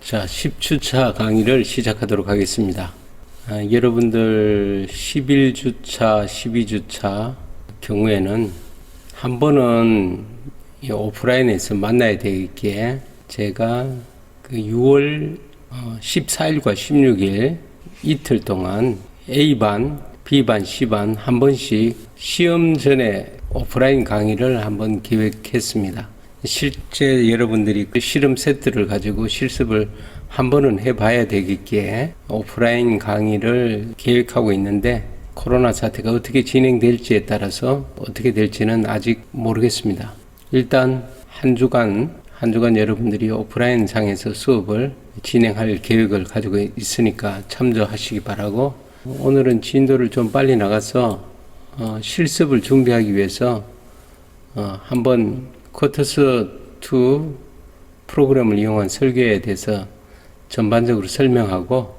자, 10주차 강의를 시작하도록 하겠습니다. 여러분들 11주차, 12주차 경우에는 한 번은 오프라인에서 만나야 되겠기에 제가 그 6월 14일과 16일 이틀 동안 A반, B반, C반 한 번씩 시험 전에 오프라인 강의를 한번 기획했습니다. 실제 여러분들이 그 실험 세트를 가지고 실습을 한 번은 해봐야 되겠기에 오프라인 강의를 계획하고 있는데 코로나 사태가 어떻게 진행될지에 따라서 어떻게 될지는 아직 모르겠습니다. 일단 한 주간 여러분들이 오프라인 상에서 수업을 진행할 계획을 가지고 있으니까 참조하시기 바라고, 오늘은 진도를 좀 빨리 나가서 실습을 준비하기 위해서 한번 쿼터스2 프로그램을 이용한 설계에 대해서 전반적으로 설명하고,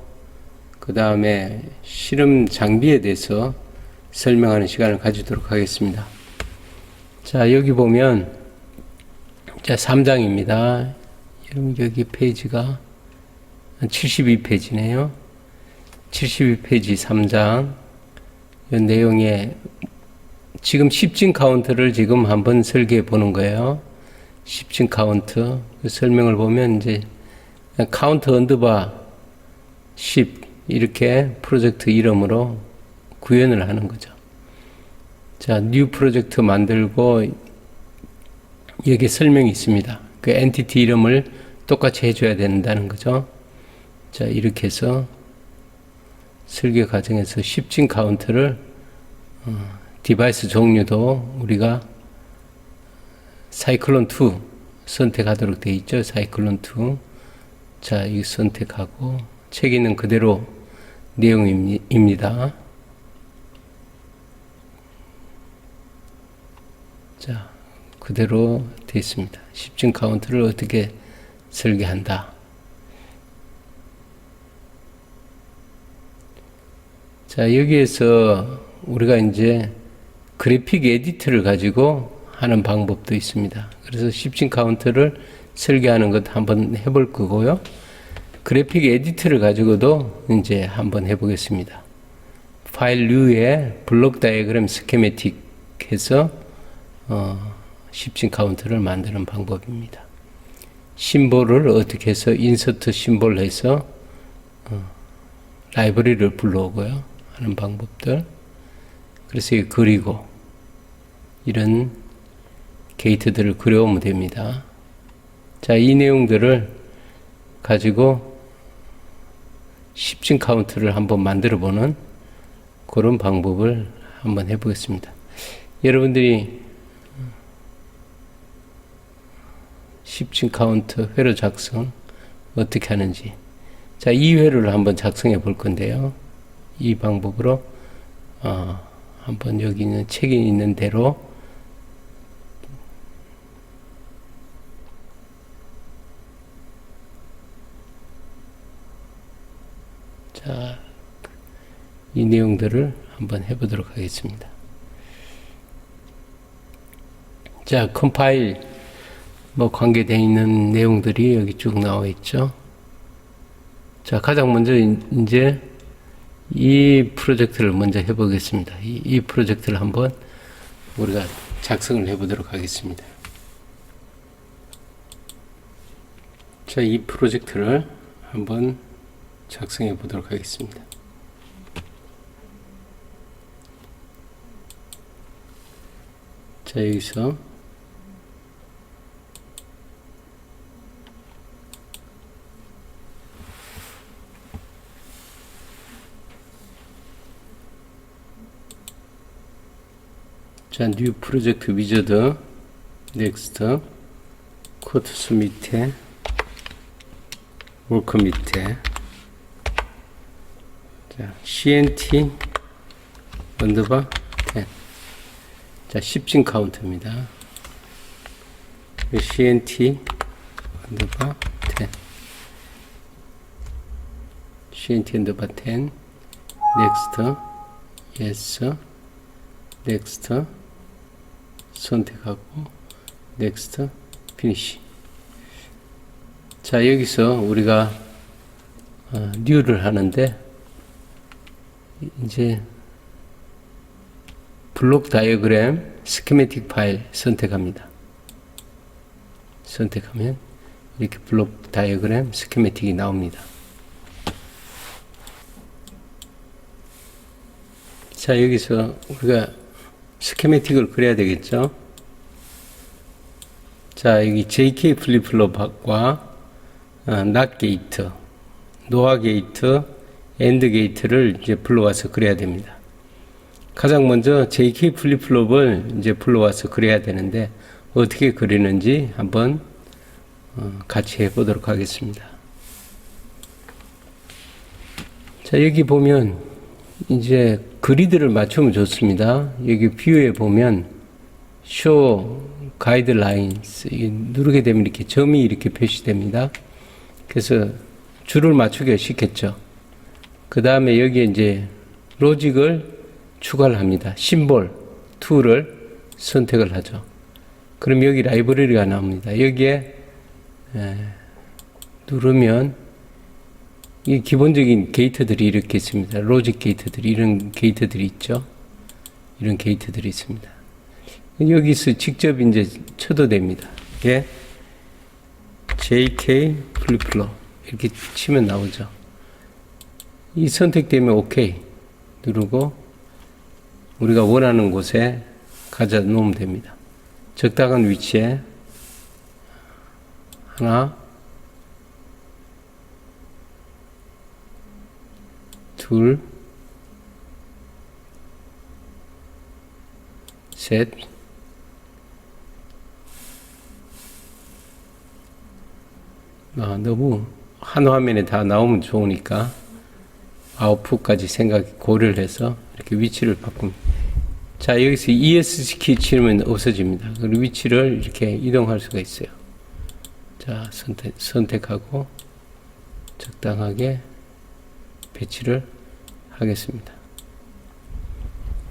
그 다음에 실험 장비에 대해서 설명하는 시간을 가지도록 하겠습니다. 자, 여기 보면 자 3장입니다. 여러분 여기 페이지가 72페이지네요. 72페이지 3장. 이 내용에 지금 10진 카운트를 지금 한번 설계해 보는 거예요. 10진 카운트. 그 설명을 보면 이제 카운트 언더바 10 이렇게 프로젝트 이름으로 구현을 하는 거죠. 자, 뉴 프로젝트 만들고 여기 설명이 있습니다. 그 엔티티 이름을 똑같이 해줘야 된다는 거죠. 자, 이렇게 해서 설계 과정에서 10진 카운트를 디바이스 종류도 우리가 사이클론 2 선택하도록 되어 있죠. 사이클론 2. 자, 이 선택하고 책 있는 그대로 내용입니다. 자, 그대로 되어 있습니다. 10진 카운트를 어떻게 설계한다. 자, 여기에서 우리가 이제 그래픽 에디터를 가지고 하는 방법도 있습니다. 그래서 10진 카운트를 설계하는 것 한번 해볼 거고요. 그래픽 에디터를 가지고도 이제 한번 해보겠습니다. 파일 뉴에 블록 다이어그램 스케매틱 해서 10진 카운트를 만드는 방법입니다. 심볼을 어떻게 해서 인서트 심볼 해서 라이브러리를 불러오고요. 하는 방법들. 그래서 이거 그리고 이런 게이트들을 그려오면 됩니다. 자, 이 내용들을 가지고 10진 카운트를 한번 만들어 보는 그런 방법을 한번 해보겠습니다. 여러분들이 10진 카운트 회로 작성 어떻게 하는지, 자, 이 회로를 한번 작성해 볼 건데요. 이 방법으로 한번 여기 있는 책이 있는 대로 자, 이 내용들을 한번 해보도록 하겠습니다. 자, 컴파일 관계되어 있는 내용들이 여기 쭉 나와 있죠. 자, 가장 먼저 이제 이 프로젝트를 먼저 해보겠습니다. 이 프로젝트를 한번 우리가 작성을 해보도록 하겠습니다. 자, 이 프로젝트를 한번 작성해 보도록 하겠습니다. 자, 여기서 자, 뉴 프로젝트 위저드, 넥스트, 쿼터스 밑에, 워크 밑에, 자, CNT, 언더바 10. 자, 10진 카운트입니다. CNT, 언더바 10. CNT, 언더바 10. 넥스트, yes, 넥스트, 선택하고 넥스트 피니시. 자, 여기서 우리가 뉴를 하는데 이제 블록 다이어그램 스키매틱 파일 선택합니다. 선택하면 이렇게 블록 다이어그램 스키매틱이 나옵니다. 자, 여기서 우리가 스키매틱을 그려야 되겠죠. 자, 여기 JK 플립플롭과 낫 게이트, 노아 게이트, 엔드 게이트를 이제 불러와서 그려야 됩니다. 가장 먼저 JK 플립플롭을 이제 불러와서 그려야 되는데 어떻게 그리는지 한번 같이 해보도록 하겠습니다. 자, 여기 보면 이제 그리드를 맞추면 좋습니다. 여기 뷰에 보면 show guidelines 누르게 되면 이렇게 점이 이렇게 표시됩니다. 그래서 줄을 맞추기가 쉽겠죠. 그 다음에 여기에 이제 로직을 추가를 합니다. 심볼 2를 선택을 하죠. 그럼 여기 라이브러리가 나옵니다. 여기에 누르면 이 기본적인 게이트들이 이렇게 있습니다. 로직 게이트들이 이런 게이트들이 있죠. 이런 게이트들이 있습니다. 여기서 직접 이제 쳐도 됩니다. 이게 JK 플립플롭 이렇게 치면 나오죠. 이 선택되면 OK 누르고 우리가 원하는 곳에 가져 놓으면 됩니다. 적당한 위치에 하나, 둘, 셋, 너무 한 화면에 다 나오면 좋으니까 아웃풋까지 고려를 해서 이렇게 위치를 바꿉니다. 자, 여기서 ES 키 치면 없어집니다. 그리고 위치를 이렇게 이동할 수가 있어요. 자, 선택하고 적당하게 배치를 하겠습니다.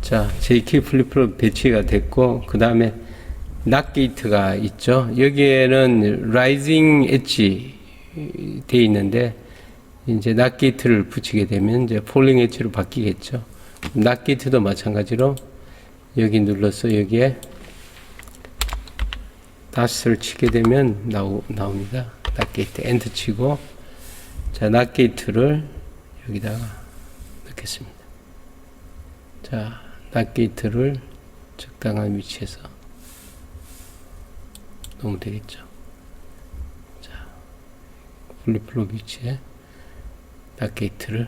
자, JK 플립플롭 배치가 됐고, 그 다음에 낫 게이트가 있죠. 여기에는 라이징 엣지 돼 있는데, 이제 낫 게이트를 붙이게 되면 이제 폴링 엣지로 바뀌겠죠. 낫 게이트도 마찬가지로 여기 눌러서 여기에 낫을 치게 되면 나옵니다. 낫 게이트 엔터 치고, 자, 낫 게이트를 여기다가 넣겠습니다. 자, 낫 게이트를 적당한 위치에서 놓으면 되겠죠. 자, 플립플롭 위치에 낫 게이트를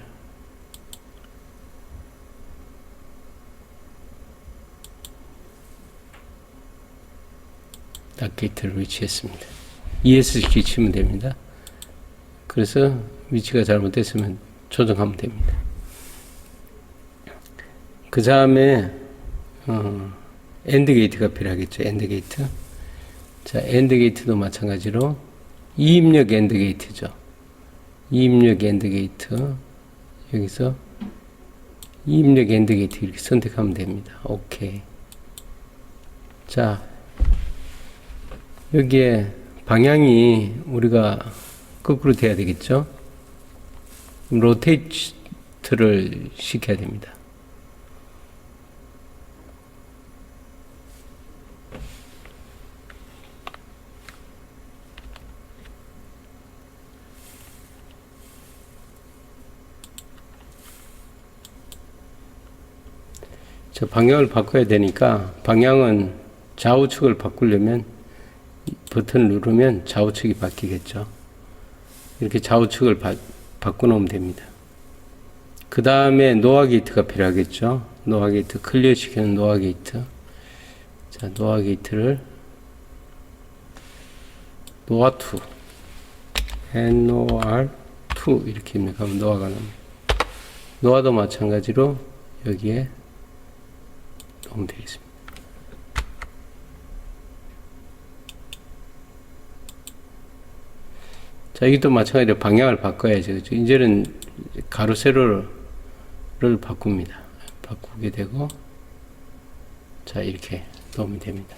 위치했습니다. ESC 치면 됩니다. 그래서 위치가 잘못됐으면 조정하면 됩니다. 그 다음에 엔드 게이트가 필요하겠죠. 엔드 게이트. 자, 엔드 게이트도 마찬가지로 이입력 엔드 게이트죠. 이입력 엔드 게이트. 여기서 이입력 엔드 게이트 이렇게 선택하면 됩니다. 오케이. 자, 여기에 방향이 우리가 거꾸로 돼야 되겠죠. 로테이트를 시켜야 됩니다. 저 방향을 바꿔야 되니까 방향은 좌우측을 바꾸려면 버튼을 누르면 좌우측이 바뀌겠죠. 이렇게 좌우측을 바꿔놓으면 됩니다. 그 다음에 노아 게이트가 필요하겠죠. 노아 게이트 클리어 시키는 노아 게이트. 자, 노아 게이트를 노아2 NOR2 이렇게 입력하면 노아가 나옵니다. 노아도 마찬가지로 여기에 넣으면 되겠습니다. 자, 이것도 마찬가지로 방향을 바꿔야죠. 이제는 가로 세로를 바꿉니다. 바꾸게 되고, 자, 이렇게 넣으면 됩니다.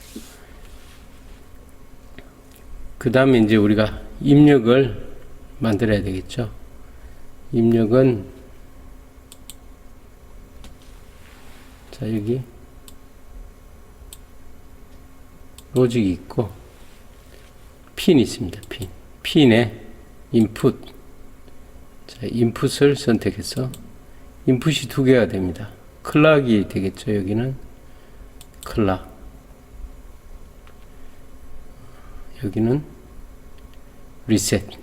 그 다음에 이제 우리가 입력을 만들어야 되겠죠. 입력은 자, 여기 로직이 있고 핀이 있습니다. 핀에 인풋. 자, 인풋을 선택해서 인풋이 두 개가 됩니다. 클락이 되겠죠. 여기는 클락. 여기는 리셋이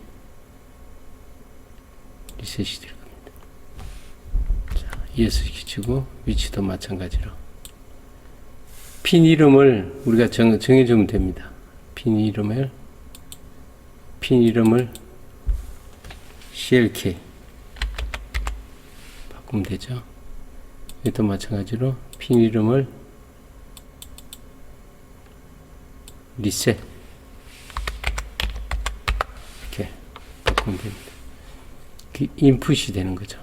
될 겁니다. 자, ESC 치고 위치도 마찬가지로 핀 이름을 우리가 정해주면 됩니다. 핀 이름을 CLK 바꾸면 되죠. 이것도 마찬가지로 핀 이름을 리셋 이렇게 바꾸면 됩니다. 인풋이 되는 거죠.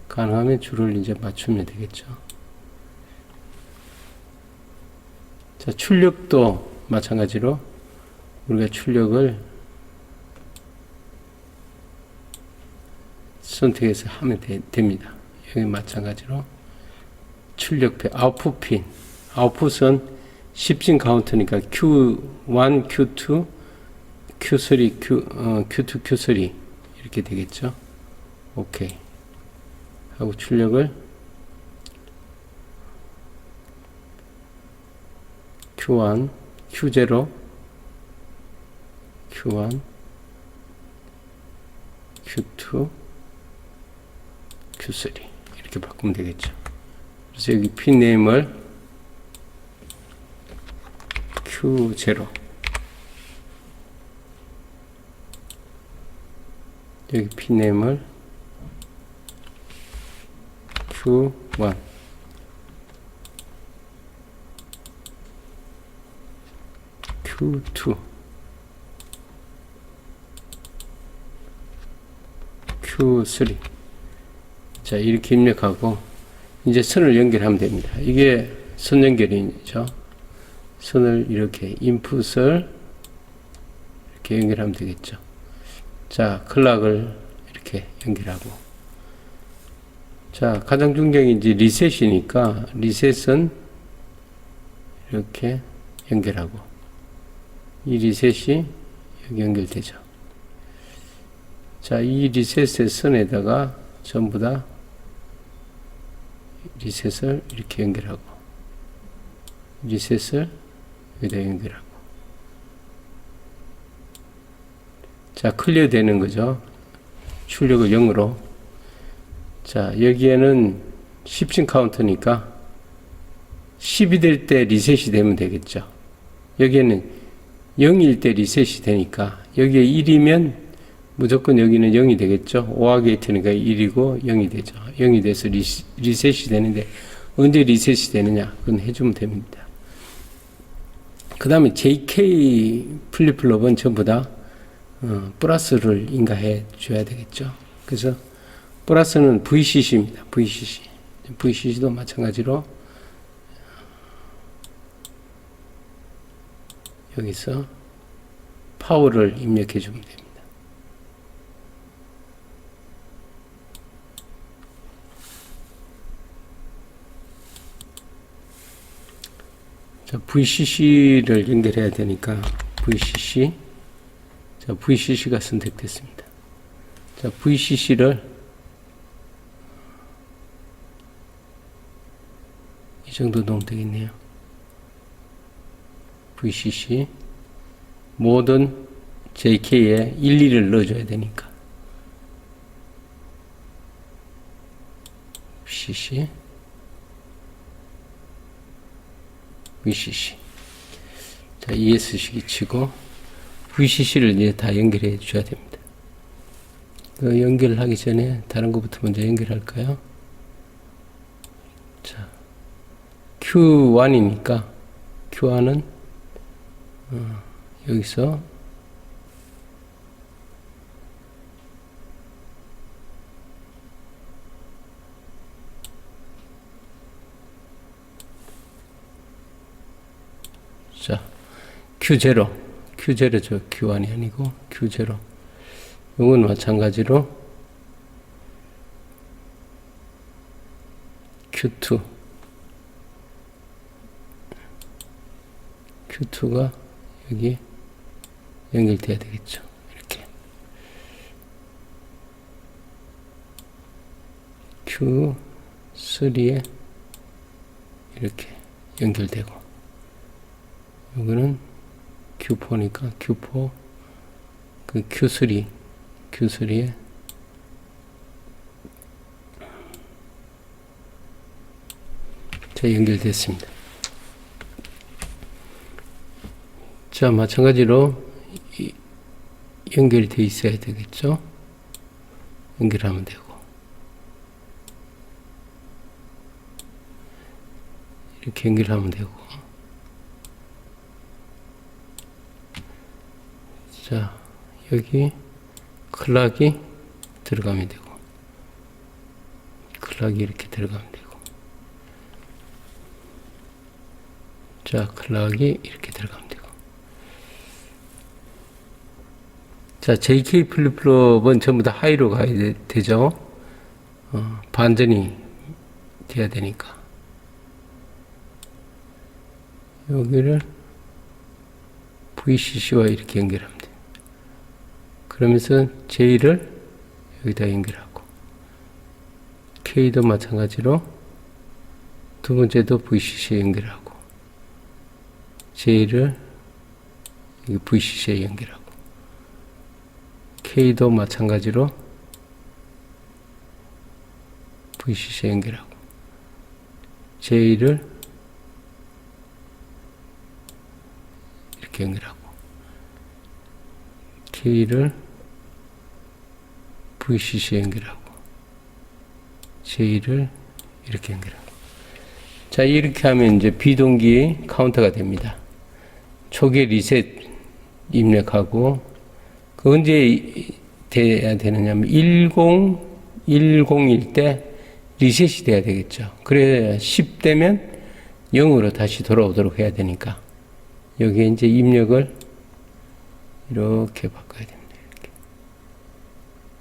가능하면 줄을 이제 맞추면 되겠죠. 자, 출력도 마찬가지로 우리가 출력을 선택해서 하면 됩니다. 여기 마찬가지로 출력표, 아웃풋 핀. 아웃풋은 10진 카운트니까 Q1, Q2, Q3, Q2, Q3 이렇게 되겠죠. 오케이. 하고 출력을 Q1, Q0, Q1, Q2, Q3 이렇게 바꾸면 되겠죠. 그래서 여기 핀 네임을 Q0 여기 핀 네임을 Q1 Q2 Q3 자, 이렇게 입력하고 이제 선을 연결하면 됩니다. 이게 선 연결이죠. 선을 이렇게 인풋을 이렇게 연결하면 되겠죠. 자, 클락을 이렇게 연결하고 자, 가장 중요한 게 이제 리셋이니까 리셋은 이렇게 연결하고 이 리셋이 여기 연결되죠. 자, 이 리셋의 선에다가 전부 다 리셋을 이렇게 연결하고 리셋을 여기다 연결하고 자, 클리어 되는 거죠. 출력을 0으로 자, 여기에는 10진 카운트니까 10이 될 때 리셋이 되면 되겠죠. 여기에는 0일 때 리셋이 되니까 여기에 1이면 무조건 여기는 0이 되겠죠. OR 게이트니까 1이고 0이 되죠. 0이 돼서 리셋이 되는데 언제 리셋이 되느냐 그건 해주면 됩니다. 그 다음에 JK 플립플롭은 전부 다 플러스를 인가해 줘야 되겠죠. 그래서 플러스는 VCC입니다. VCC도 마찬가지로 여기서 파워를 입력해 주면 됩니다. 자, VCC를 연결해야 되니까 VCC 자, VCC가 선택됐습니다. 자, VCC를 이 정도 넣으면 되겠네요. VCC 모든 JK에 12를 넣어줘야 되니까 VCC 자, ESC기 치고 VCC를 이제 다 연결해 줘야 됩니다. 그 연결하기 전에 다른 것부터 먼저 연결할까요? 자, Q1이니까 Q1은 여기서 자, Q0 Q0죠. Q1이 아니고 Q0. 이건 마찬가지로 Q2. Q2가 여기 연결돼야 되겠죠. 이렇게. Q3에 이렇게 연결되고, 이거는 Q4니까 Q4, 그 Q3에 자, 연결됐습니다. 자, 마찬가지로 연결이 돼 있어야 되겠죠. 연결하면 되고, 이렇게 연결하면 되고, 자, 여기 클락이 들어가면 되고, 클락이 이렇게 들어가면 되고, 자, 클락이 이렇게 들어가면 되고. 자, JK 플립플롭은 전부 다 하이로 가야 되죠. 반전이 돼야 되니까. 여기를 VCC와 이렇게 연결하면 돼요. 그러면서 J를 여기다 연결하고, K도 마찬가지로 두 번째도 VCC에 연결하고, J를 VCC에 연결하고, K도 마찬가지로 VCC에 연결하고, J를 이렇게 연결하고, K를 VCC에 연결하고, J를 이렇게 연결하고. 자, 이렇게 하면 이제 비동기 카운터가 됩니다. 초기에 리셋 입력하고, 그 언제 돼야 되느냐면 1010일 때 리셋이 돼야 되겠죠. 그래야 10 되면 0으로 다시 돌아오도록 해야 되니까 여기에 이제 입력을 이렇게 바꿔야 됩니다.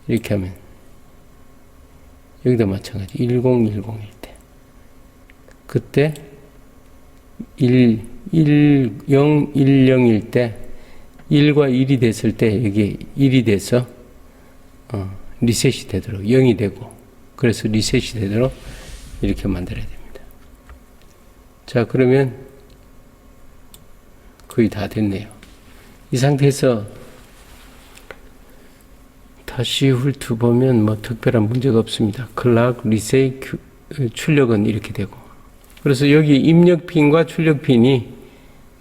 이렇게 하면 여기도 마찬가지 1010일 때 그때 1010일 때 1과 1이 됐을 때 여기 1이 돼서 리셋이 되도록 0이 되고, 그래서 리셋이 되도록 이렇게 만들어야 됩니다. 자, 그러면 거의 다 됐네요. 이 상태에서 다시 훑어보면 뭐 특별한 문제가 없습니다. 클락, 리셋, 출력은 이렇게 되고, 그래서 여기 입력 핀과 출력 핀이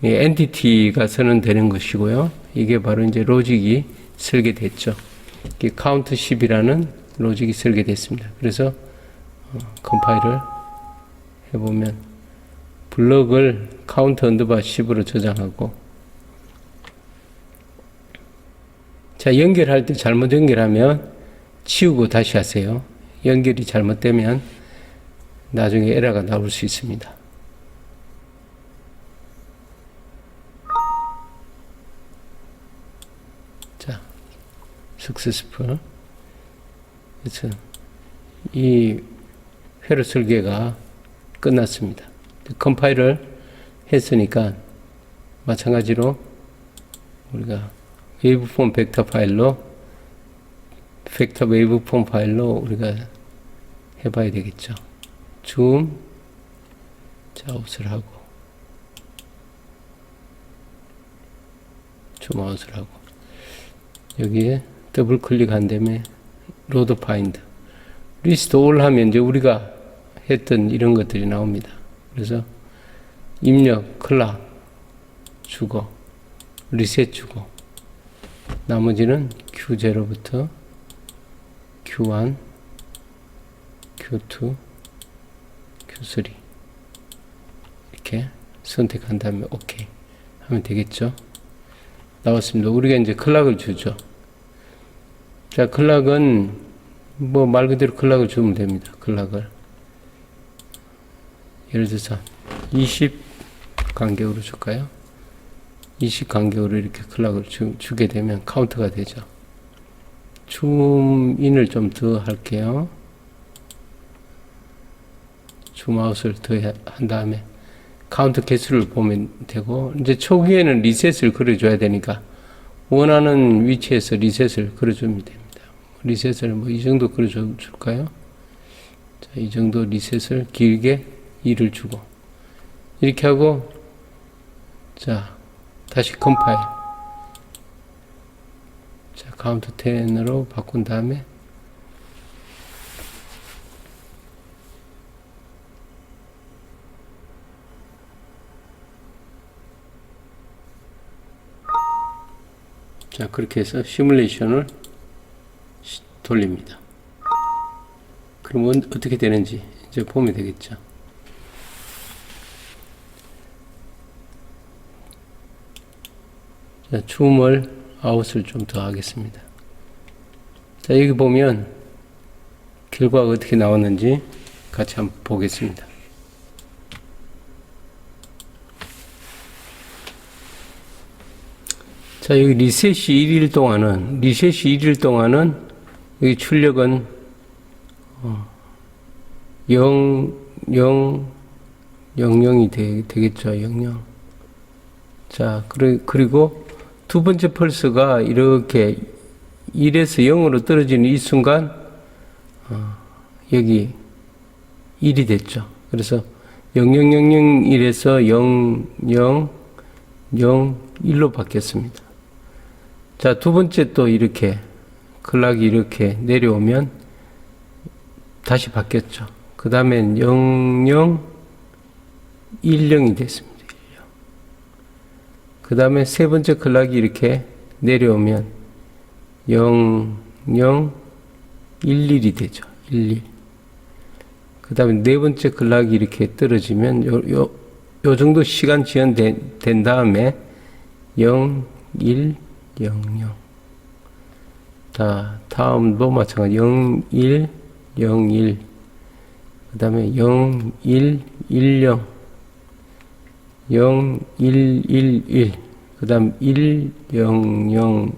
엔티티가 선언되는 것이고요. 이게 바로 이제 로직이 설계됐죠. 이게 카운트 10이라는 로직이 설계됐습니다. 그래서 컴파일을 해보면 블럭을 카운트 언더바 10으로 저장하고, 자, 연결할 때 잘못 연결하면 치우고 다시 하세요. 연결이 잘못되면 나중에 에러가 나올 수 있습니다. 자, successful. 그래서 이 회로 설계가 끝났습니다. 컴파일을 했으니까 마찬가지로 우리가 웨이브폼 벡터 파일로, 벡터 웨이브폼 파일로 우리가 해봐야 되겠죠. 줌, 자, 아웃을 하고, 줌 아웃을 하고, 여기에 더블 클릭한 다음에 로드 파인드, 리스트 올 하면 이제 우리가 했던 이런 것들이 나옵니다. 그래서 입력, 클락 주고, 리셋 주고, 나머지는 Q0부터 Q1, Q2, Q3 이렇게 선택한 다음에 OK 하면 되겠죠. 나왔습니다. 우리가 이제 클락을 주죠. 자, 클락은 뭐 말 그대로 클락을 주면 됩니다. 클락을 예를 들어서 20 간격으로 줄까요? 20 간격으로 이렇게 클락을 주게 되면 카운트가 되죠. 줌인을 좀 더 할게요. 줌아웃을 더 한 다음에 카운트 개수를 보면 되고, 이제 초기에는 리셋을 그려줘야 되니까 원하는 위치에서 리셋을 그려주면 됩니다. 리셋을 뭐 이 정도 그려줄까요? 자, 이 정도 리셋을 길게 2를 주고 이렇게 하고, 자 다시 컴파일, 자 카운트 10으로 바꾼 다음에 자 그렇게 해서 시뮬레이션을 돌립니다. 그럼 어떻게 되는지 이제 보면 되겠죠. 자, 줌을 아웃을 좀 더 하겠습니다. 자, 여기 보면 결과가 어떻게 나왔는지 같이 한번 보겠습니다. 자, 여기 리셋이 1일 동안은 여기 출력은 0, 0, 00이 되겠죠. 00. 자, 그리고 두 번째 펄스가 이렇게 1에서 0으로 떨어지는 이 순간 여기 1이 됐죠. 그래서 0001에서 0001로 바뀌었습니다. 자, 두 번째 또 이렇게 클락이 이렇게 내려오면 다시 바뀌었죠. 그 다음엔 0010이 됐습니다. 그 다음에 세 번째 클락이 이렇게 내려오면 0011이 되죠. 11. 그 다음에 네 번째 클락이 이렇게 떨어지면 요 정도 시간 지연된 다음에 0100. 다음도 마찬가지 0101. 그 다음에 0110. 0111, 그 다음 1000, 그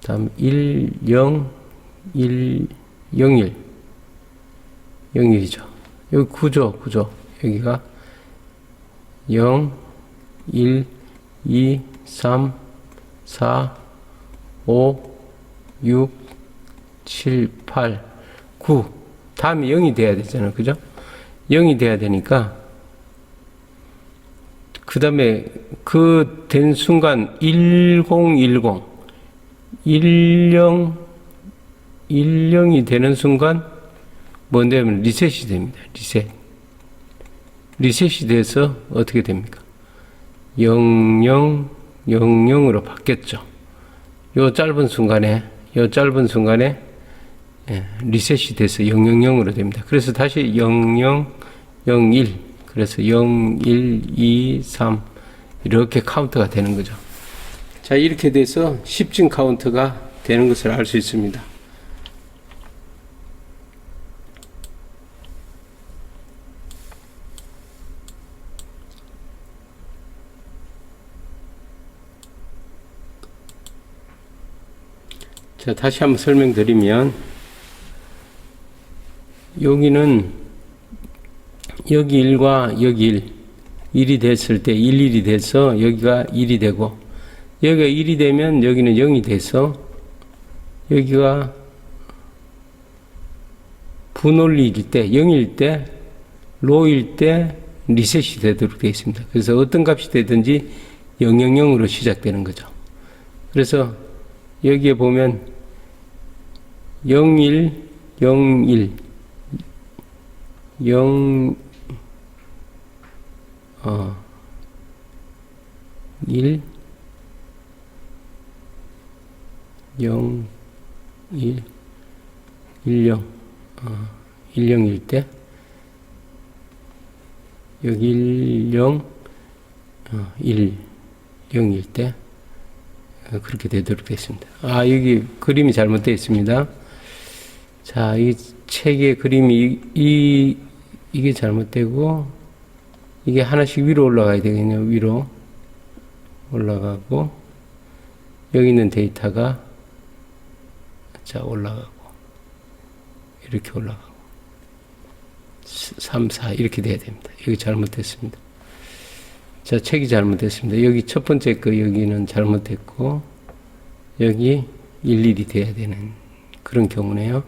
다음 1001, 01이죠. 여기 구조. 여기가 0, 1, 2, 3, 4, 5, 6, 7, 8, 9. 다음에 0이 돼야 되잖아요. 그죠? 0이 돼야 되니까, 그 다음에 그 된 순간 1010, 10이 되는 순간 뭔데면 리셋이 됩니다. 리셋이 돼서 어떻게 됩니까? 0000으로 바뀌었죠. 요 짧은 순간에 리셋이 돼서 000으로 됩니다. 그래서 다시 0001, 그래서 0, 1, 2, 3 이렇게 카운트가 되는 거죠. 자, 이렇게 돼서 10진 카운트가 되는 것을 알 수 있습니다. 자, 다시 한번 설명드리면 여기는 여기 1과 여기 1이 됐을 때 11이 돼서 여기가 1이 되고, 여기가 1이 되면 여기는 0이 돼서 여기가 분원리일 때, 0일 때, 로일 때 리셋이 되도록 되어 있습니다. 그래서 어떤 값이 되든지 000으로 시작되는 거죠. 그래서 여기에 보면 01, 01, 1, 0, 1, 10, 10일 때, 여기 10, 1, 0일 때, 그렇게 되도록 되어 있습니다. 여기 그림이 잘못되어 있습니다. 자, 이 책의 그림이, 이게 잘못되고, 이게 하나씩 위로 올라가야 되겠네요. 위로. 올라가고, 여기 있는 데이터가 자 올라가고, 이렇게 올라가고, 3, 4 이렇게 돼야 됩니다. 여기 잘못됐습니다. 자, 책이 잘못됐습니다. 여기 첫 번째 거 여기는 잘못됐고, 여기 일일이 돼야 되는 그런 경우네요.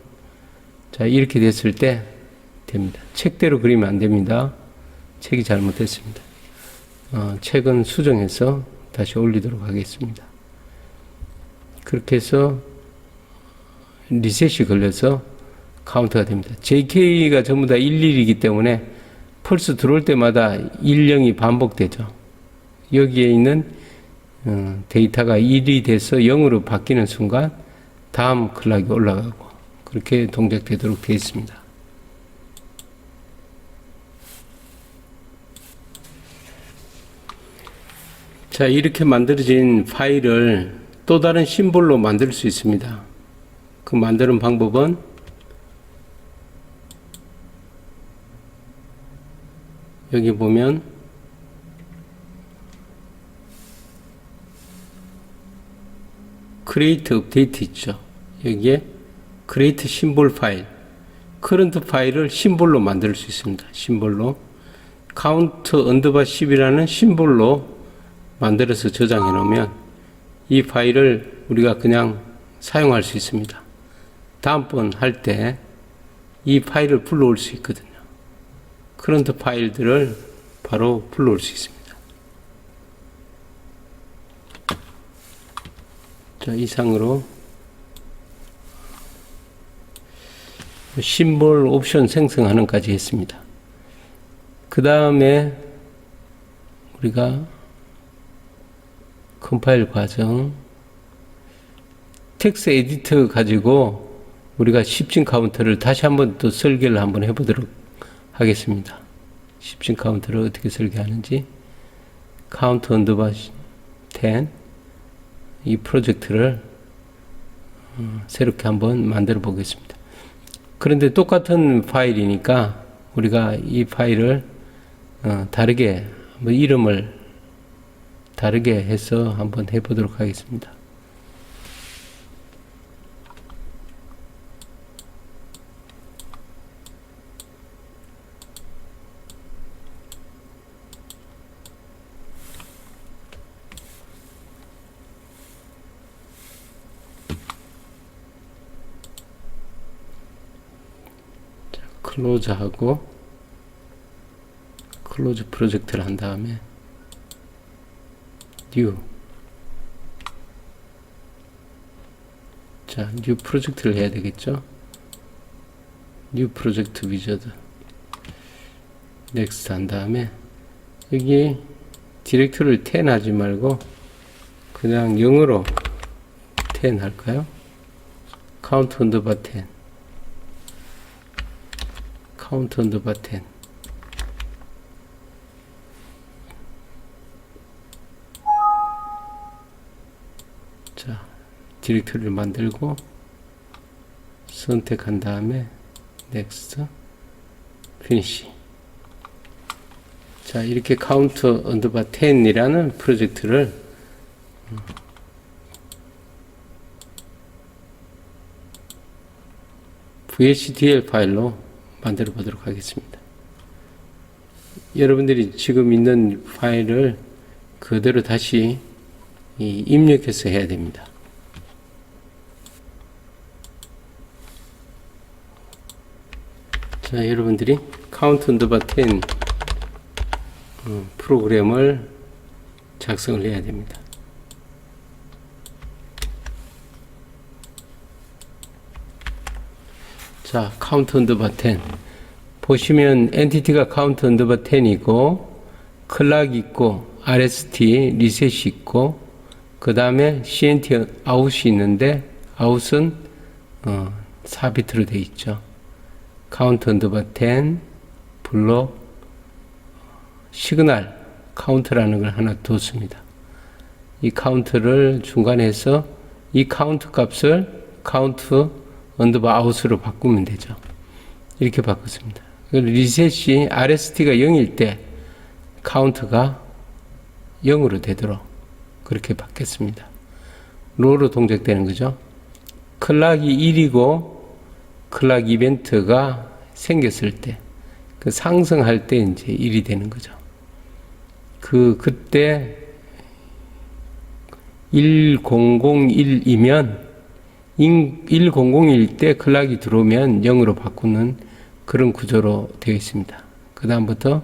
자, 이렇게 됐을 때 됩니다. 책대로 그리면 안 됩니다. 책이 잘못됐습니다. 책은 수정해서 다시 올리도록 하겠습니다. 그렇게 해서 리셋이 걸려서 카운트가 됩니다. JK가 전부 다 11이기 때문에 펄스 들어올 때마다 10이 반복되죠. 여기에 있는 데이터가 1이 돼서 0으로 바뀌는 순간 다음 클락이 올라가고 그렇게 동작되도록 되어 있습니다. 자, 이렇게 만들어진 파일을 또 다른 심볼로 만들 수 있습니다. 그 만드는 방법은 여기 보면 create update 있죠. 여기에 create 심볼 파일, current 파일을 심볼로 만들 수 있습니다. 심볼로 count underbar 10이라는 심볼로 만들어서 저장해 놓으면 이 파일을 우리가 그냥 사용할 수 있습니다. 다음번 할 때 이 파일을 불러올 수 있거든요. 커런트 파일들을 바로 불러올 수 있습니다. 자, 이상으로 심볼 옵션 생성하는 까지 했습니다. 그 다음에 우리가 컴파일 과정 텍스트 에디터 가지고 우리가 10진 카운터를 다시 한번 또 설계를 한번 해보도록 하겠습니다. 10진 카운터를 어떻게 설계하는지 카운트 언더바 10 이 프로젝트를 새롭게 한번 만들어 보겠습니다. 그런데 똑같은 파일이니까 우리가 이 파일을 다르게 이름을 다르게 해서 한번 해보도록 하겠습니다. 클로즈하고 클로즈 프로젝트를 한 다음에 뉴 자, 뉴 프로젝트를 해야 되겠죠. 뉴 프로젝트 위저드 넥스트 한 다음에 여기 디렉토리를 10 하지 말고 그냥 0으로 10 할까요? 카운트 언더바 10 카운트 언더바 10 자, 디렉토리를 만들고 선택한 다음에 넥스트 피니시 자, 이렇게 카운트 언더바 10이라는 프로젝트를 VHDL 파일로 만들어 보도록 하겠습니다. 여러분들이 지금 있는 파일을 그대로 다시 입력해서 해야 됩니다. 자, 여러분들이 카운트 언더바 10 프로그램을 작성을 해야 됩니다. 자, 카운트 언더바 10 보시면 엔티티가 카운트 언더바 10이고 클락 있고 RST 리셋이 있고 그 다음에 CNT 아웃이 있는데 아웃은 4비트로 되어 있죠. 카운트 언더바 10 블록 시그널 카운트라는 걸 하나 뒀습니다. 이 카운트를 중간에 해서 이 카운트 값을 카운트 언더바 아웃으로 바꾸면 되죠. 이렇게 바꿨습니다. 리셋이 RST가 0일 때 카운트가 0으로 되도록 그렇게 바뀌었습니다. 로로 동작되는 거죠. 클락이 1이고 클락 이벤트가 생겼을 때, 그 상승할 때 이제 1이 되는 거죠. 그때 1001이면 1001 때 클락이 들어오면 0으로 바꾸는 그런 구조로 되어 있습니다. 그 다음부터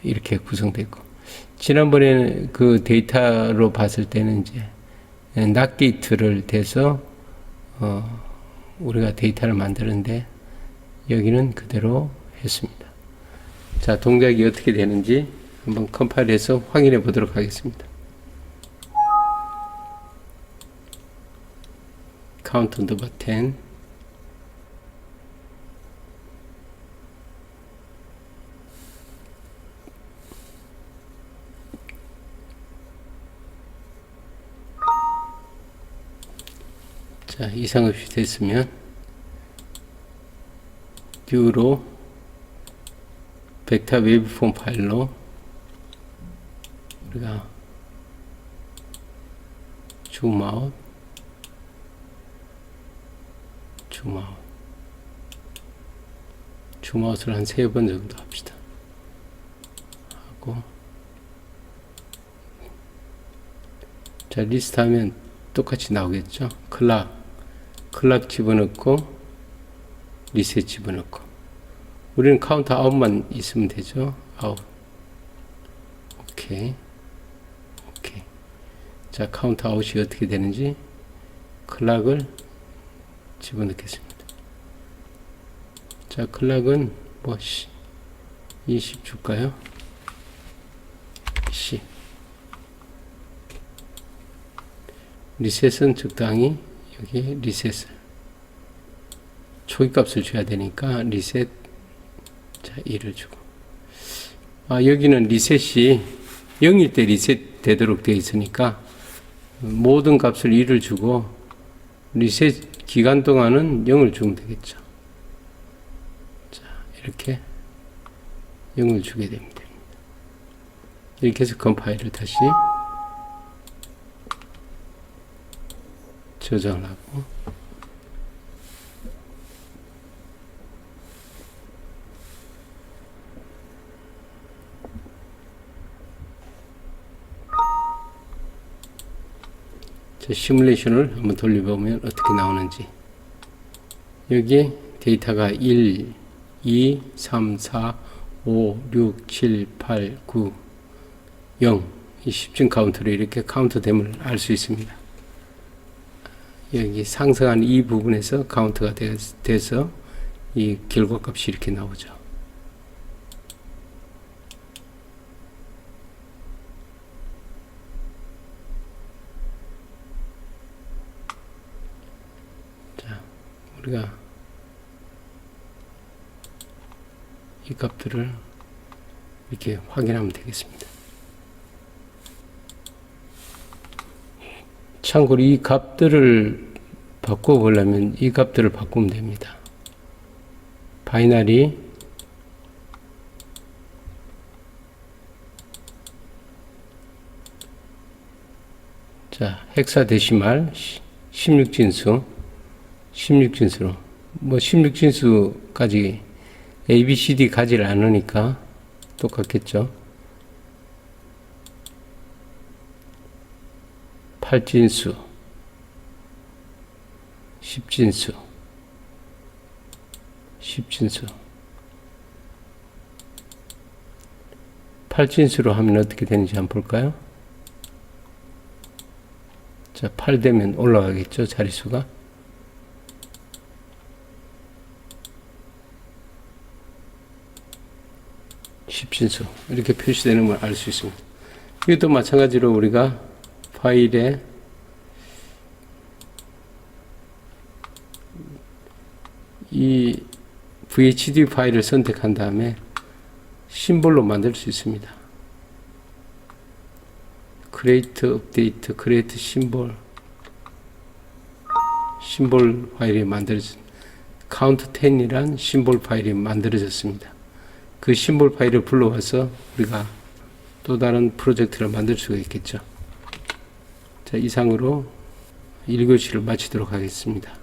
이렇게 구성되고, 지난번에 그 데이터로 봤을 때는 이제 낫 게이트를 대서 우리가 데이터를 만드는데 여기는 그대로 했습니다. 자, 동작이 어떻게 되는지 한번 컴파일해서 확인해 보도록 하겠습니다. count number 10. 자, 이상 없이 됐으면 뷰로 벡터 웨이브폼 파일로 우리가 줌아웃, 줌아웃을 한 3번 정도 합시다. 하고, 자, 리스트 하면 똑같이 나오겠죠. 클락 집어넣고 리셋 집어넣고, 우리는 카운트 아웃만 있으면 되죠. 아웃. 오케이. 자, 카운트 아웃이 어떻게 되는지 클락을 집어넣겠습니다. 자, 클락은 뭐 20 줄까요? 10. 리셋은 적당히 여기 리셋을 초기값을 줘야 되니까 리셋, 자, 1을 주고, 여기는 리셋이 0일 때 리셋 되도록 되어 있으니까 모든 값을 1을 주고 리셋 기간 동안은 0을 주면 되겠죠. 자, 이렇게 0을 주게 됩니다. 이렇게 해서 컴파일을 다시 저장을 하고, 자, 시뮬레이션을 한번 돌려보면 어떻게 나오는지. 여기 데이터가 1, 2, 3, 4, 5, 6, 7, 8, 9, 0, 이 10층 카운트로 이렇게 카운트됨을 알 수 있습니다. 여기 상승한 이 부분에서 카운트가 돼서 이 결과값이 이렇게 나오죠. 자, 우리가 이 값들을 이렇게 확인하면 되겠습니다. 참고로 이 값들을 바꿔보려면 이 값들을 바꾸면 됩니다. 바이너리 자, 헥사데시말 16진수로 뭐 16진수까지 A, B, C, D 가지를 않으니까 똑같겠죠. 8진수, 10진수, 8진수로 하면 어떻게 되는지 한번 볼까요? 자, 8 되면 올라가겠죠, 자릿수가. 십진수 이렇게 표시되는 걸 알 수 있습니다. 이것도 마찬가지로 우리가 파일에 이 VHD 파일을 선택한 다음에 심볼로 만들 수 있습니다. create update, create 심볼 파일이 만들어졌습니다. count 10이란 심볼 파일이 만들어졌습니다. 그 심볼 파일을 불러와서 우리가 또 다른 프로젝트를 만들 수가 있겠죠. 자, 이상으로 1교시를 마치도록 하겠습니다.